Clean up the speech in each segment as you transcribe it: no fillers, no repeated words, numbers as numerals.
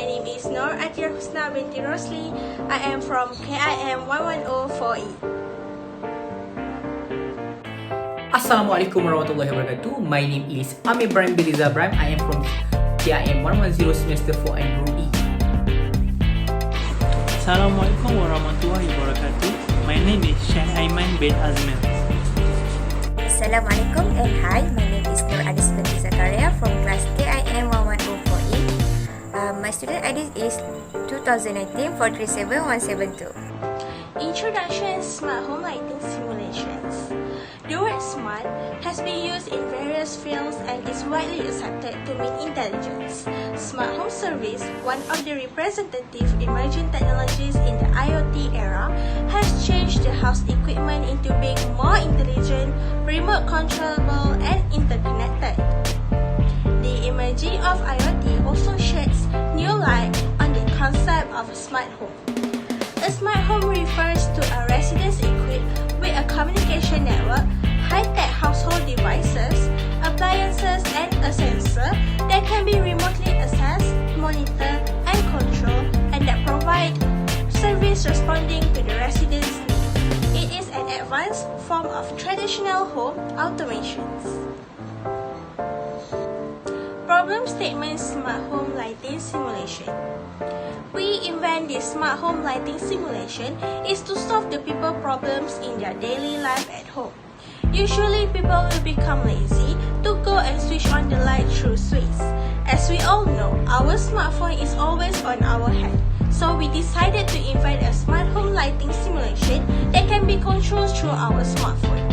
My name is ATHIRAH HUSNA binti ROSLI. I am from KIM110-4E. Assalamualaikum warahmatullahi wabarakatuh. My name is Amir Braim bin RIZAL Braim. I am from KIM110 semester 4 and group E. Assalamualaikum warahmatullahi wabarakatuh. My name is SHAIKH bin AZMEL. Assalamualaikum and hi, my name is binti ZAKARIA from class KIM110-4E. My student ID is 2019-437172. Introduction Smart Home Lighting Simulations. The word smart has been used in various fields and is widely accepted to mean intelligence. Smart home service, one of the representative emerging technologies in the IoT era, has changed the house equipment into being more intelligent, remote controllable, and interconnected. The emerging of IoT also sheds new light on the concept of a smart home. A smart home refers to a residence equipped with a communication network, high-tech household devices, appliances, and a sensor that can be remotely accessed, monitored, and controlled, and that provide service responding to the resident's needs. It is an advanced form of traditional home automations. Problem statement Smart Home Lighting Simulation. We invent this smart home lighting simulation is to solve the people problems in their daily life at home. Usually people will become lazy to go and switch on the light through switch. As we all know, our smartphone is always on our hand. So we decided to invent a smart home lighting simulation that can be controlled through our smartphone.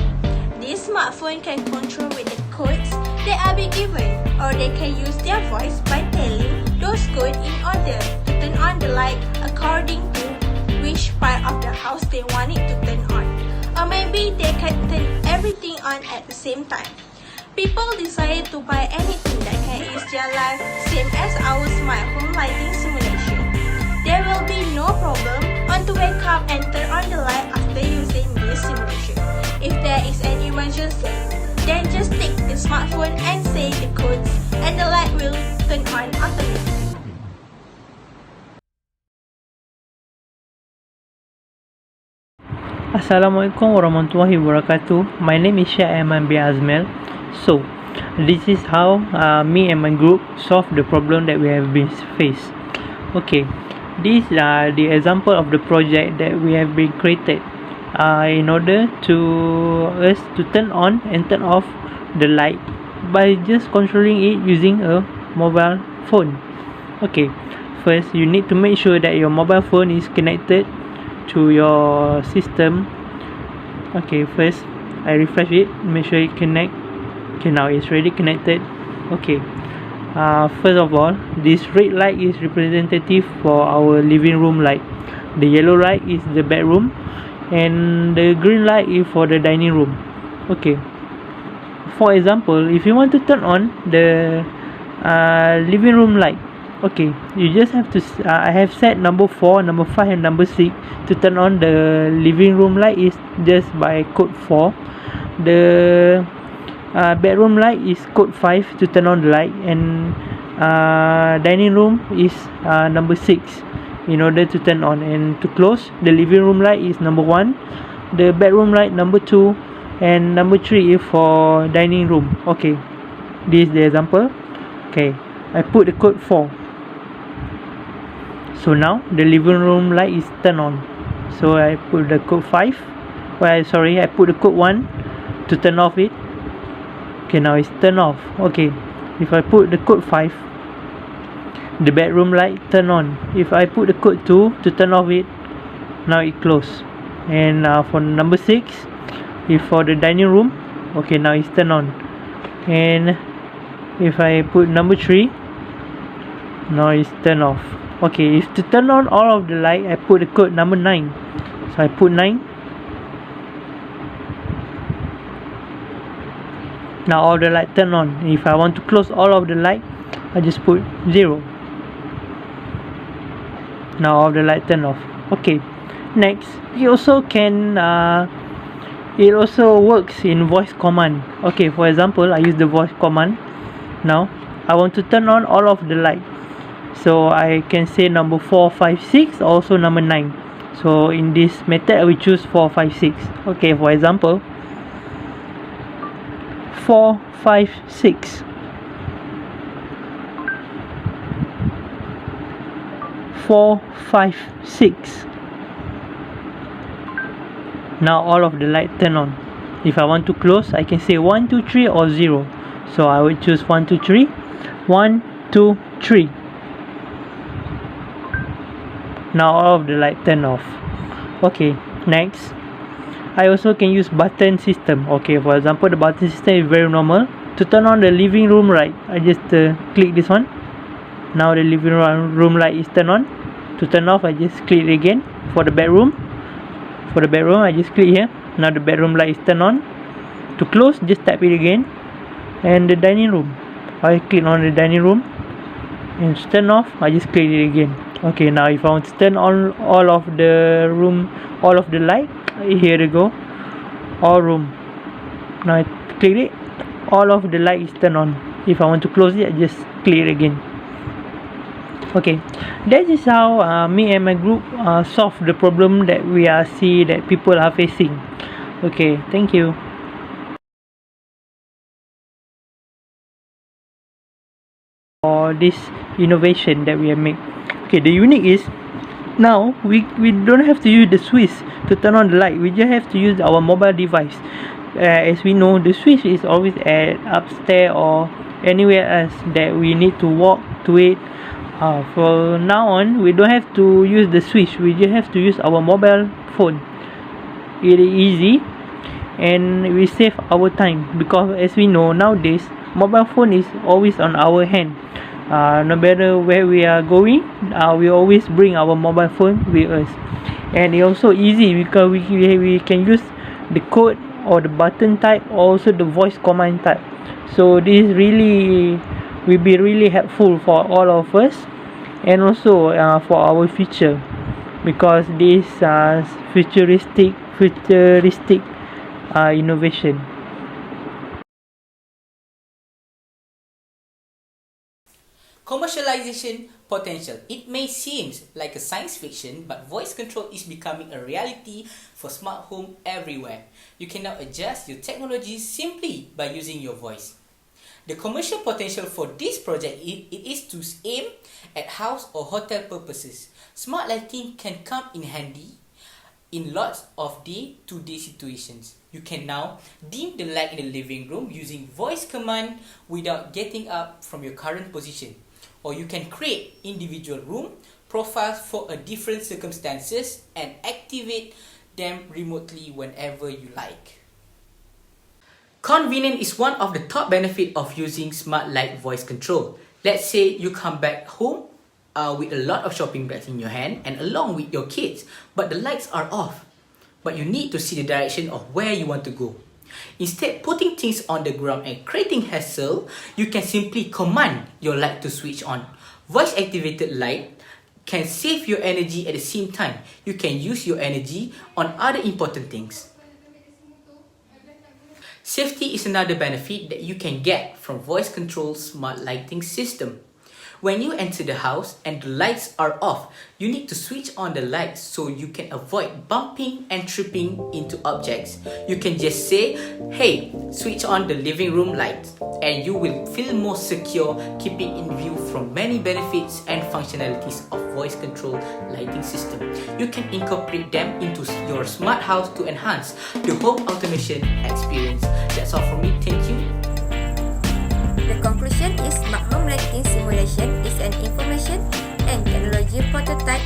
This smartphone can control with the codes that are being given, or they can use their voice by telling those codes in order to turn on the light according to which part of the house they want it to turn on. Or maybe they can turn everything on at the same time. People decide to buy anything that can ease their life, same as our smart home lighting simulation. There will be no problem on to wake up and turn on the light after using this simulation. If there is an emergency, then just take the smartphone and say the codes and the light will turn on automatically. Assalamualaikum warahmatullahi wabarakatuh. My name is SHAIKH bin AZMEL. So, this is how me and my group solve the problem that we have been faced. Okay, these are the example of the project that we have been created in order to us to turn on and turn off the light by just controlling it using a mobile phone. Okay, first you need to make sure that your mobile phone is connected to your system. Okay, first I refresh it, make sure it connect. Okay, now it's already connected. Okay, first of all, this red light is representative for our living room light, the yellow light is the bedroom, and the green light is for the dining room. Okay, for example, if you want to turn on the living room light, okay, you just have to I have set number 4, number 5, and number 6 to turn on the living room light is just by code 4. The bedroom light is code 5 to turn on the light, and dining room is number 6 in order to turn on. And to close, the living room light is number 1, the bedroom light number 2, and number 3 is for dining room. Okay, this is the example. Okay, I put the code 4. So now the living room light is turned on. So I put the code 5. I put the code 1 to turn off it. Okay, now it's turned off. Okay, if I put the code 5, the bedroom light turn on. If I put the code 2 to turn off it, now it close. And for number 6 is for the dining room. Okay, now it's turned on. And if I put number 3, now it's turned off. Okay, if to turn on all of the light, I put the code number 9. So I put 9. Now all the light turn on. If I want to close all of the light, I just put 0. Now all the light turn off. Okay, next, it also can it also works in voice command. Okay, for example, I use the voice command. Now I want to turn on all of the light. So I can say number 4, 5, 6, also number 9. So in this method I will choose 4, 5, 6. Okay, for example, 4, 5, 6. 4, 5, 6. Now all of the light turn on. If I want to close, I can say 1, 2, 3 or 0. So I will choose 1, 2, 3. 1, 2, 3. Now all of the light turn off. Okay, next, I also can use button system. Okay, for example, the button system is very normal. To turn on the living room light, I just click this one. Now the living room light is turned on. To turn off, I just click it again. For the bedroom, I just click here. Now the bedroom light is turned on. To close, just tap it again. And the dining room, I click on the dining room. And to turn off, I just click it again. Okay, now if I want to turn on all of the room, all of the light, here they go, all room. Now I click it, all of the light is turned on. If I want to close it, I just click it again. Okay, that is how me and my group solve the problem that we see that people are facing. Okay, thank you. For this innovation that we have made. Okay, the unique is now we don't have to use the switch to turn on the light. We just have to use our mobile device. As we know, the switch is always at upstairs or anywhere else that we need to walk to it. For now on, we don't have to use the switch. We just have to use our mobile phone. It is easy and we save our time, because as we know nowadays, mobile phone is always on our hand. No matter where we are going, we always bring our mobile phone with us. And it's also easy because we can use the code or the button type, or also the voice command type. So this really will be really helpful for all of us, and also for our future, because this futuristic innovation. Commercialization potential. It may seem like a science fiction, but voice control is becoming a reality for smart home everywhere. You can now adjust your technology simply by using your voice. The commercial potential for this project is to aim at house or hotel purposes. Smart lighting can come in handy in lots of day-to-day situations. You can now dim the light in the living room using voice command without getting up from your current position. Or you can create individual room profiles for a different circumstances and activate them remotely whenever you like. Convenience is one of the top benefits of using smart light voice control. Let's say you come back home with a lot of shopping bags in your hand and along with your kids, but the lights are off. But you need to see the direction of where you want to go. Instead, putting things on the ground and creating hassle, you can simply command your light to switch on. Voice-activated light can save your energy at the same time. You can use your energy on other important things. Safety is another benefit that you can get from voice-controlled smart lighting system. When you enter the house and the lights are off, you need to switch on the lights so you can avoid bumping and tripping into objects. You can just say, "Hey, switch on the living room lights," and you will feel more secure, keeping in view from many benefits and functionalities of voice-controlled lighting system. You can incorporate them into your smart house to enhance the home automation experience. That's all from me. Thank you. The conclusion is smart home lighting simulation is an information and technology prototype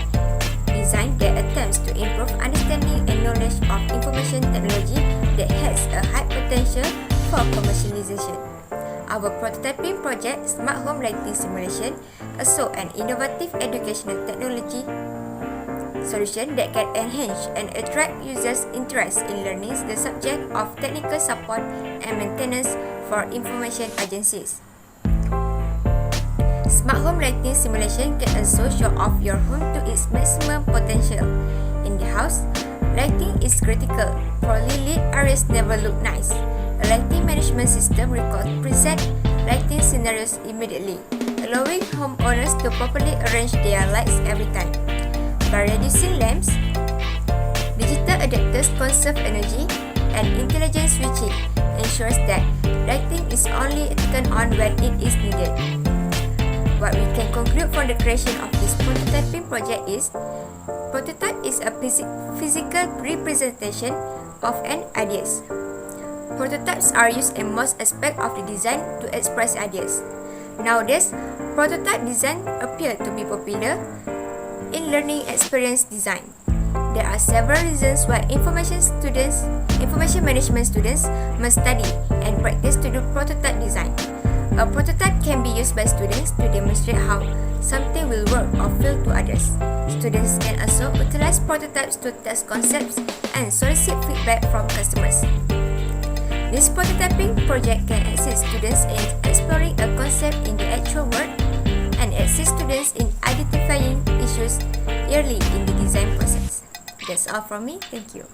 design that attempts to improve understanding and knowledge of information technology that has a high potential for commercialization. Our prototyping project, Smart Home Lighting Simulation, also an innovative educational technology solution that can enhance and attract users' interest in learning the subject of technical support and maintenance for information agencies. Smart home lighting simulation can also show off your home to its maximum potential. In the house, lighting is critical. Poorly lit areas never look nice. A lighting management system records preset lighting scenarios immediately, allowing homeowners to properly arrange their lights every time. By reducing lamps, digital adapters conserve energy, and intelligent switching ensures that lighting is only turned on when it is needed. What we can conclude from the creation of this prototyping project is, prototype is a physical representation of an ideas. Prototypes are used in most aspects of the design to express ideas. Nowadays, prototype design appear to be popular in learning experience design. There are several reasons why information management students must study and practice to do prototype design. A prototype can be used by students to demonstrate how something will work or fail to others. Students can also utilize prototypes to test concepts and solicit feedback from customers. This prototyping project can assist students in exploring a concept in the actual world and assist students in identifying issues early in the design process. That's all from me. Thank you.